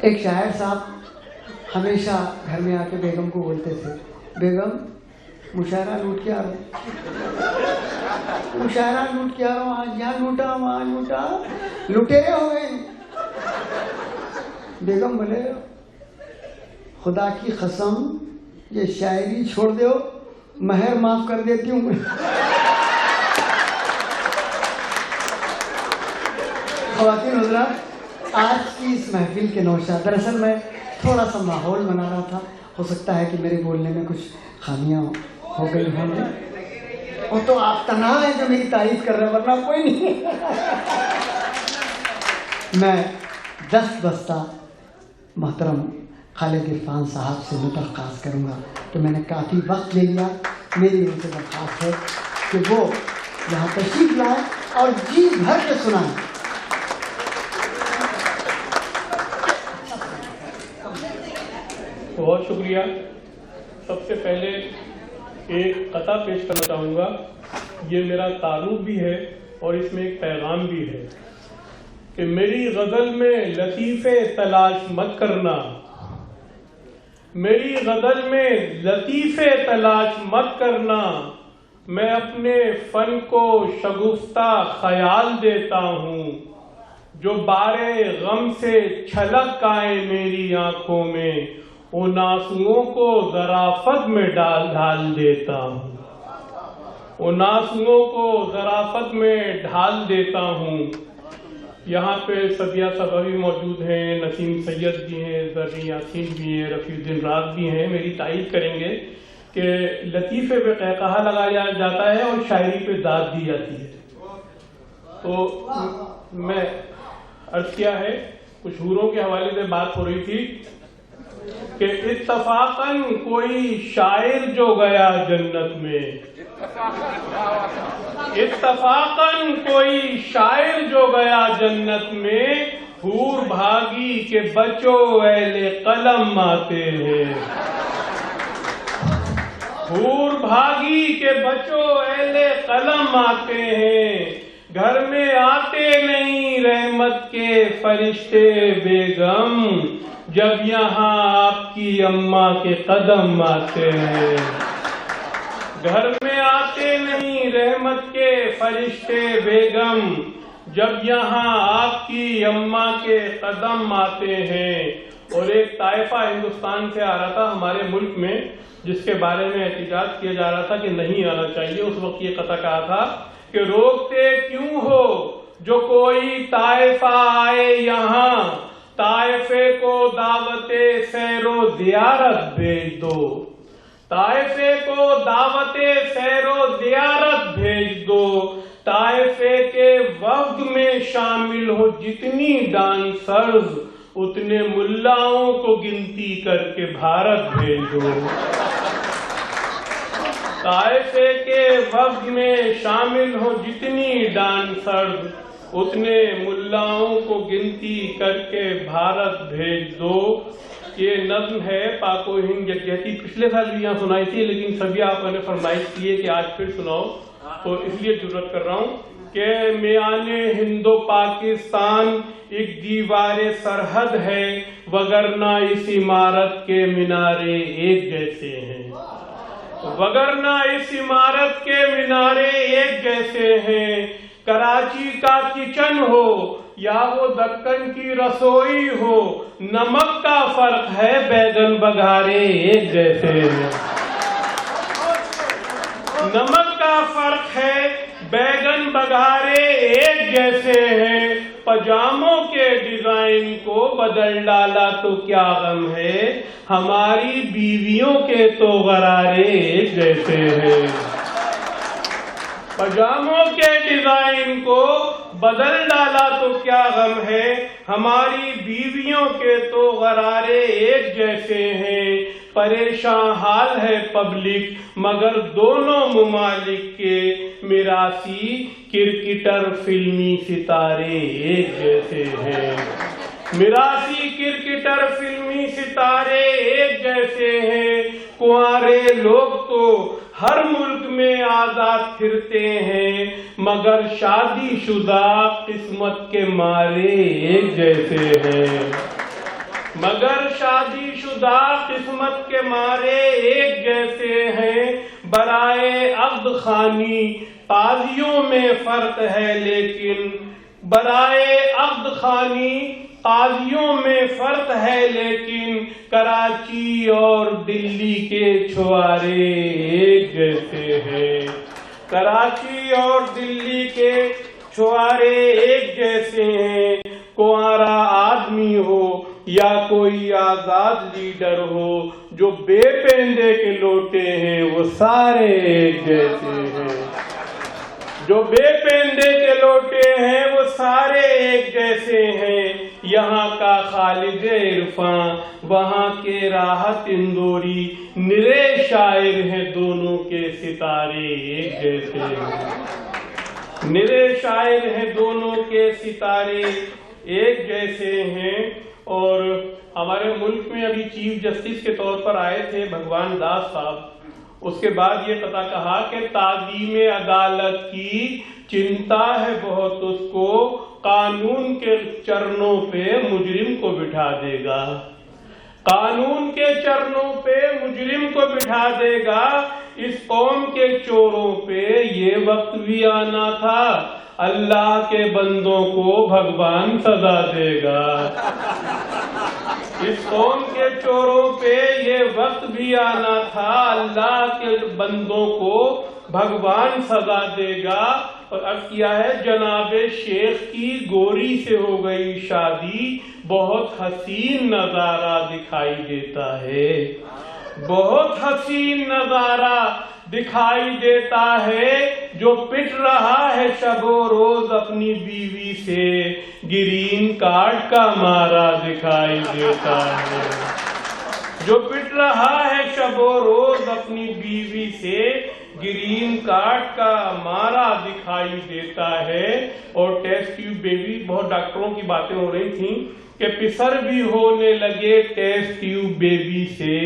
ایک شاعر صاحب ہمیشہ گھر میں آ کے بیگم کو بولتے تھے، بیگم مشاعرہ لوٹ کے آ رہا ہوں، مشاعرہ لوٹ کے آ رہا ہوں، آج یہاں لوٹا وہاں لوٹا، لٹیرے ہو گئے۔ بیگم بولے خدا کی قسم یہ شاعری چھوڑ دو، مہر معاف کر دیتی ہوں۔ خواتین حضرات، آج کی اس محفل کے نوشہ دراصل میں تھوڑا سا ماحول بنا رہا تھا، ہو سکتا ہے کہ میرے بولنے میں کچھ خامیاں ہو گئی ہوں گی، اور تو آپ تنہا ہیں جو میری تعریف کر رہے ہیں، ورنہ کوئی نہیں۔ میں دست بستہ محترم خالد عرفان صاحب سے میں درخواست کروں گا کہ میں نے کافی وقت لے لیا، میری ان سے درخواست ہے کہ وہ یہاں تشریف لائیں اور جی بھر کے سنائیں۔ بہت شکریہ۔ سب سے پہلے ایک قطعہ پیش کرنا چاہوں گا، یہ میرا تعارف بھی ہے اور اس میں ایک پیغام بھی ہے کہ میری غزل میں لطیفے تلاش مت کرنا، میری غزل میں لطیفے تلاش مت کرنا، میں اپنے فن کو شگفتہ خیال دیتا ہوں، جو بارے غم سے چھلک آئے میری آنکھوں میں، ان آنسوؤں کو ظرافت میں ڈال دیتا ہوں، ان آنسوؤں کو ظرافت میں ڈھال دیتا ہوں۔ یہاں پہ سبیہ صبا بھی موجود ہیں، نسیم سید بھی ہیں، زرین یاسین بھی ہیں، رفیع الدین راز بھی ہیں، میری تائید کریں گے کہ لطیفے پہ قہقہہ لگایا جاتا ہے اور شاعری پہ داد دی جاتی ہے۔ تو میں عرض کیا ہے، کچھ حوروں کے حوالے سے بات ہو رہی تھی کہ اتفاقاً کوئی شاعر جو گیا جنت میں، اتفاقاً کوئی شاعر جو گیا جنت میں، حور بھاگی کے بچو اہل قلم آتے ہیں، حور بھاگی کے بچو اہل قلم آتے ہیں، گھر میں آتے نہیں رحمت کے فرشتے بیگم، جب یہاں آپ کی اماں کے قدم آتے ہیں، گھر میں آتے نہیں رحمت کے فرشتے بیگم، جب یہاں آپ کی اماں کے قدم آتے ہیں۔ اور ایک طائفہ ہندوستان سے آ رہا تھا ہمارے ملک میں، جس کے بارے میں احتجاج کیا جا رہا تھا کہ نہیں آنا چاہیے۔ اس وقت یہ قطعہ کہا تھا کہ روکتے کیوں ہو جو کوئی طائفہ آئے یہاں، طائفے کو دعوت سیر و زیارت بھیج دو، طائفے کو دعوت سیر و زیارت بھیج دو، طائفے کے وفد میں شامل ہو جتنی ڈانسرز، اتنے ملاؤں کو گنتی کر کے بھارت بھیجو، طائفے کے وفد میں شامل ہو جتنی ڈانسرز، اتنے ملاؤں کو گنتی کر کے بھارت بھیج دو۔ یہ نظم ہے پاک و ہند یکجہتی، پچھلے سال بھی یہاں سنائی تھی، لیکن سبھی آپ نے فرمائش کی ہے کہ آج پھر سناؤ، تو اس لیے جرأت کر رہا ہوں کہ میان ہند و پاکستان ایک دیوار سرحد ہے، وگرنہ اس عمارت کے مینارے ایک جیسے ہیں، وگرنہ اس عمارت کے مینارے ایک جیسے ہیں، کراچی کا کچن ہو یا وہ دکن کی رسوئی ہو، نمک کا فرق ہے، بیگن بگھارے ایک جیسے ہیں، نمک کا فرق ہے، بیگن بگھارے ایک جیسے ہیں، پجاموں کے ڈیزائن کو بدل ڈالا تو کیا غم ہے، ہماری بیویوں کے تو غرارے ایک جیسے ہیں، پجاموں کے ڈیزائن کو بدل ڈالا تو کیا غم ہے، ہماری بیویوں کے تو غرارے ایک جیسے ہیں، پریشان حال ہے پبلک مگر دونوں ممالک کے، میراثی کرکٹر فلمی ستارے ایک جیسے ہیں، میراثی کرکٹر فلمی ستارے ایک جیسے ہیں، کنوارے لوگ تو ہر ملک میں آزاد پھرتے ہیں مگر شادی شدہ قسمت کے مارے ایک جیسے ہیں، مگر شادی شدہ قسمت کے مارے ایک جیسے ہیں، برائے عقد خانی قاضیوں میں فرق ہے لیکن، برائے عقد خانی قاضیوں میں فرق ہے لیکن، کراچی اور دلی کے چھوارے ایک جیسے ہیں، کراچی اور دلی کے چھوارے ایک جیسے ہیں، کنوارا آدمی ہو یا کوئی آزاد لیڈر ہو، جو بے پیندے کے لوٹے ہیں وہ سارے ایک جیسے ہیں، جو بے پیندے کے لوٹے ہیں وہ سارے ایک جیسے ہیں، یہاں کا خالد عرفاں وہاں کے راحت اندوری، نرے شاعر ہیں دونوں کے ستارے ایک جیسے ہیں، نرے شاعر ہیں دونوں کے ستارے ایک جیسے ہیں۔ اور ہمارے ملک میں ابھی چیف جسٹس کے طور پر آئے تھے بھگوان داس صاحب، اس کے بعد یہ قطع کہا کہ تعظیم عدالت کی چنتا ہے بہت اس کو، قانون کے چرنوں پہ مجرم کو بٹھا دے گا، قانون کے چرنوں پہ مجرم کو بٹھا دے گا، اس قوم کے چوروں پہ یہ وقت بھی آنا تھا، اللہ کے بندوں کو بھگوان سزا دے گا، اس قوم کے چوروں پہ یہ وقت بھی آنا تھا، اللہ کے بندوں کو بھگوان سزا دے گا۔ اور اب کیا ہے، جناب شیخ کی گوری سے ہو گئی شادی، بہت حسین نظارہ دکھائی دیتا ہے، بہت حسین نظارہ دکھائی دیتا ہے، جو پٹ رہا ہے شب و روز اپنی بیوی سے، گرین کارڈ کا مارا دکھائی دیتا ہے، جو پٹ رہا ہے شب و روز اپنی بیوی سے، گرین کارڈ کا مارا دکھائی دیتا ہے۔ اور ٹیسٹ ٹیوب بیبی، بہت ڈاکٹروں کی باتیں ہو رہی تھیں کہ پسر بھی ہونے لگے ٹیسٹ ٹیوب بیبی سے،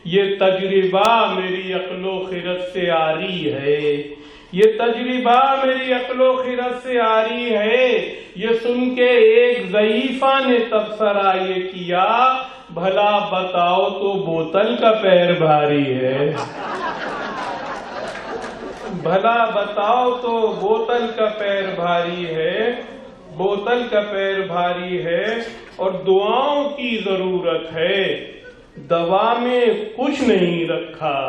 یہ تجربہ میری عقل و خرد سے آ رہی ہے، یہ تجربہ میری عقل و خرد سے آ رہی ہے۔ یہ سن کے ایک ضعیفہ نے تبصرہ یہ کیا، بھلا بتاؤ تو بوتل کا پیر بھاری ہے، بھلا بتاؤ تو بوتل کا پیر بھاری ہے، بوتل کا پیر بھاری ہے۔ اور دعاؤں کی ضرورت ہے، دوا میں کچھ نہیں رکھا،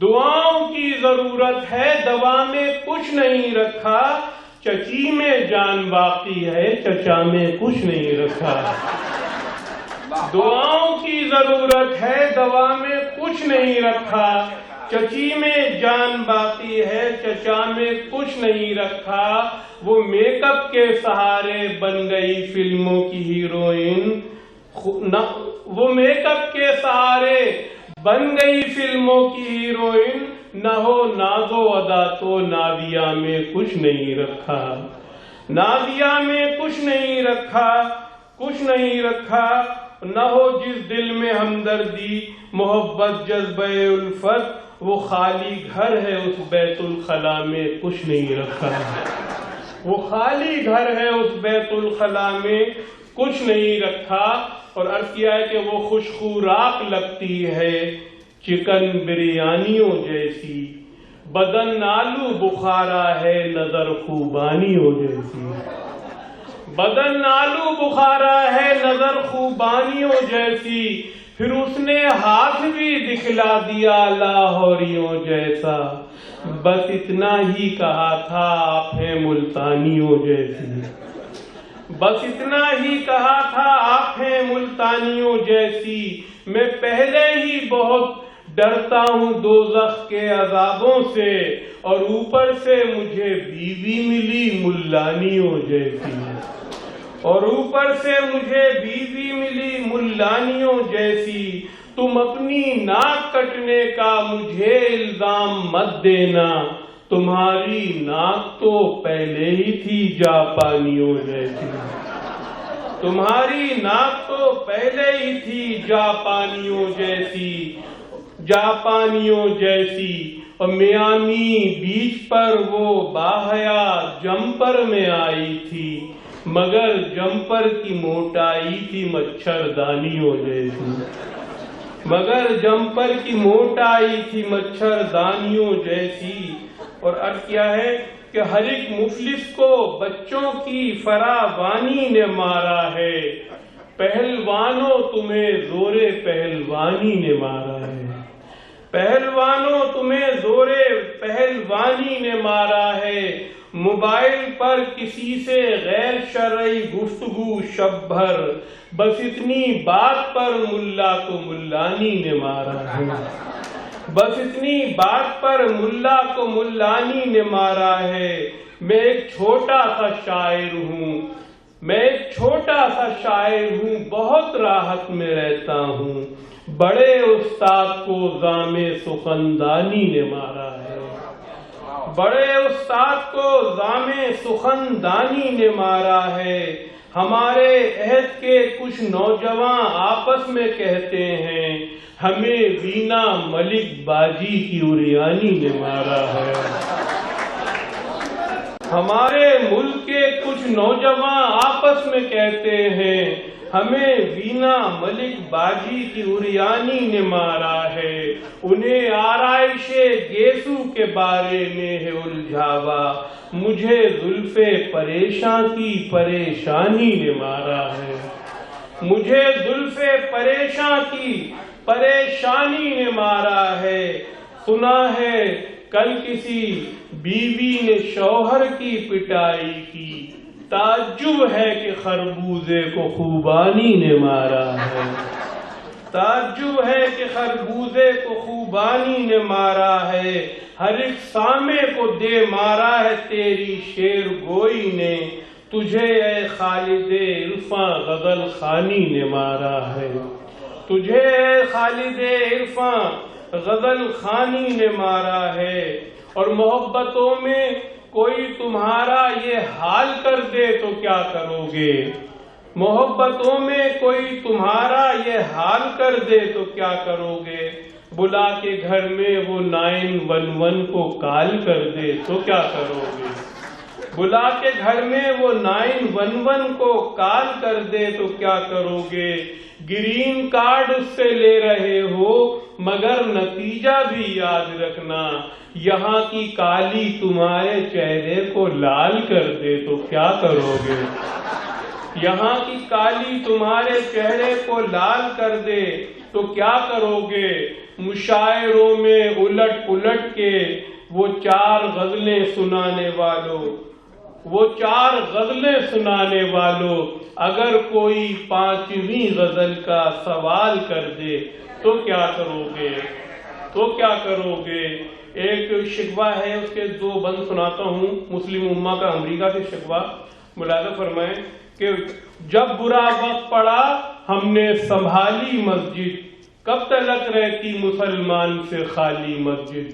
دعاؤں کی ضرورت ہے، دوا میں کچھ نہیں رکھا، چچی میں جان باقی ہے، چچا میں کچھ نہیں رکھا۔ دعاؤں کی ضرورت ہے، دوا میں کچھ نہیں رکھا، چچی میں جان باقی ہے، چچا میں کچھ نہیں رکھا۔ وہ میک اپ کے سہارے بن گئی فلموں کی ہیروئن، وہ میک اپ کے سہارے بن گئی فلموں کی ہیروئن، نہ ہو ناز و ادا تو نادیہ میں کچھ نہیں رکھا، نادیہ میں کچھ نہیں رکھا، کچھ نہیں رکھا۔ نہ ہو جس دل میں ہمدردی محبت جذبہ الفت، وہ خالی گھر ہے اس بیت الخلا میں کچھ نہیں رکھا، وہ خالی گھر ہے اس بیت الخلا میں کچھ نہیں رکھا۔ اور عرض کیا ہے کہ وہ خوش خوراک لگتی ہے چکن بریانیوں جیسی، بدن آلو بخارا ہے نظر خوبانیوں جیسی، بدن آلو بخارا ہے نظر خوبانیوں جیسی۔ پھر اس نے ہاتھ بھی دکھلا دیا لاہوریوں جیسا، بس اتنا ہی کہا تھا آپ ہیں ملتانیوں جیسی، بس اتنا ہی کہا تھا آپ ہیں ملتانیوں جیسی۔ میں پہلے ہی بہت ڈرتا ہوں دوزخ کے عذابوں سے، اور اوپر سے مجھے بیوی ملی ملانیوں جیسی، اور اوپر سے مجھے بیوی ملی ملانیوں جیسی۔ تم اپنی ناک کٹنے کا مجھے الزام مت دینا، تمہاری ناک تو پہلے ہی تھی جاپانیوں جیسی، تمہاری ناک تو پہلے ہی تھی جاپانیوں جیسی، جاپانیوں جیسی۔ اور میامی بیچ پر وہ باحیا جمپر میں آئی تھی، مگر جمپر کی موٹائی تھی مچھردانیوں جیسی، مگر جمپر کی موٹائی تھی مچھردانیوں جیسی۔ اور عرض کیا ہے کہ ہر ایک مفلس کو بچوں کی فراوانی نے مارا ہے، پہلوانوں تمہیں زور پہلوانی نے مارا ہے، پہلوانوں تمہیں زور پہلوانی نے مارا ہے۔ موبائل پر کسی سے غیر شرعی گفتگو شب بھر، بس اتنی بات پر ملا کو ملانی نے مارا ہے، بس اتنی بات پر ملا کو ملانی نے مارا ہے۔ میں ایک چھوٹا سا شاعر ہوں، میں ایک چھوٹا سا شاعر ہوں، بہت راحت میں رہتا ہوں، بڑے استاد کو زام سخندانی نے مارا ہے، بڑے استاد کو زام سخندانی نے مارا ہے۔ ہمارے عہد کے کچھ نوجوان آپس میں کہتے ہیں ہمیں وینا ملک باجی کی اریانی نے مارا ہے، ہمارے ملک کے کچھ نوجوان آپس میں کہتے ہیں ہمیں وینا ملک باجی کی اریانی نے مارا ہے۔ انہیں آرائش گیسو کے بارے میں ہے الجھاوا، مجھے زلف پریشاں کی پریشانی نے مارا ہے، مجھے زلف پریشاں کی پریشانی نے مارا ہے۔ سنا ہے کل کسی بیوی نے شوہر کی پٹائی کی، تعجب ہے کہ خربوزے کو خوبانی نے مارا ہے، تعجب ہے کہ خربوزے کو خوبانی نے مارا ہے۔ ہر ایک سامے کو دے مارا ہے تیری شیر گوئی نے، تجھے اے خالد عرفاں غزل خوانی نے مارا ہے، تجھے اے خالد عرفاں غزل خوانی نے مارا ہے۔ اور محبتوں میں کوئی تمہارا یہ حال کر دے تو کیا کرو گے، محبتوں میں کوئی تمہارا یہ حال کر دے تو کیا کرو گے، بلا کے گھر میں وہ 911 کو کال کر دے تو کیا کرو گے، بلا کے گھر میں وہ 911 کو کال کر دے تو کیا کرو گے۔ گرین کارڈ اس سے لے رہے ہو مگر نتیجہ بھی یاد رکھنا، یہاں کی کالی تمہارے چہرے کو لال کر دے تو کیا کرو گے، یہاں کی کالی تمہارے چہرے کو لال کر دے تو کیا کرو گے۔ مشاعروں میں الٹ الٹ کے وہ 4 غزلیں سنانے والوں، وہ 4 غزلیں سنانے والوں، اگر کوئی 5ویں غزل کا سوال کر دے تو کیا کرو گے، تو کیا کرو گے۔ ایک شکوہ ہے، اس کے 2 بند سناتا ہوں، مسلم امہ کا امریکہ سے شکوہ۔ ملاحظہ فرمائیں کہ جب برا وقت پڑا ہم نے سنبھالی مسجد، کب تلک رہتی مسلمان سے خالی مسجد،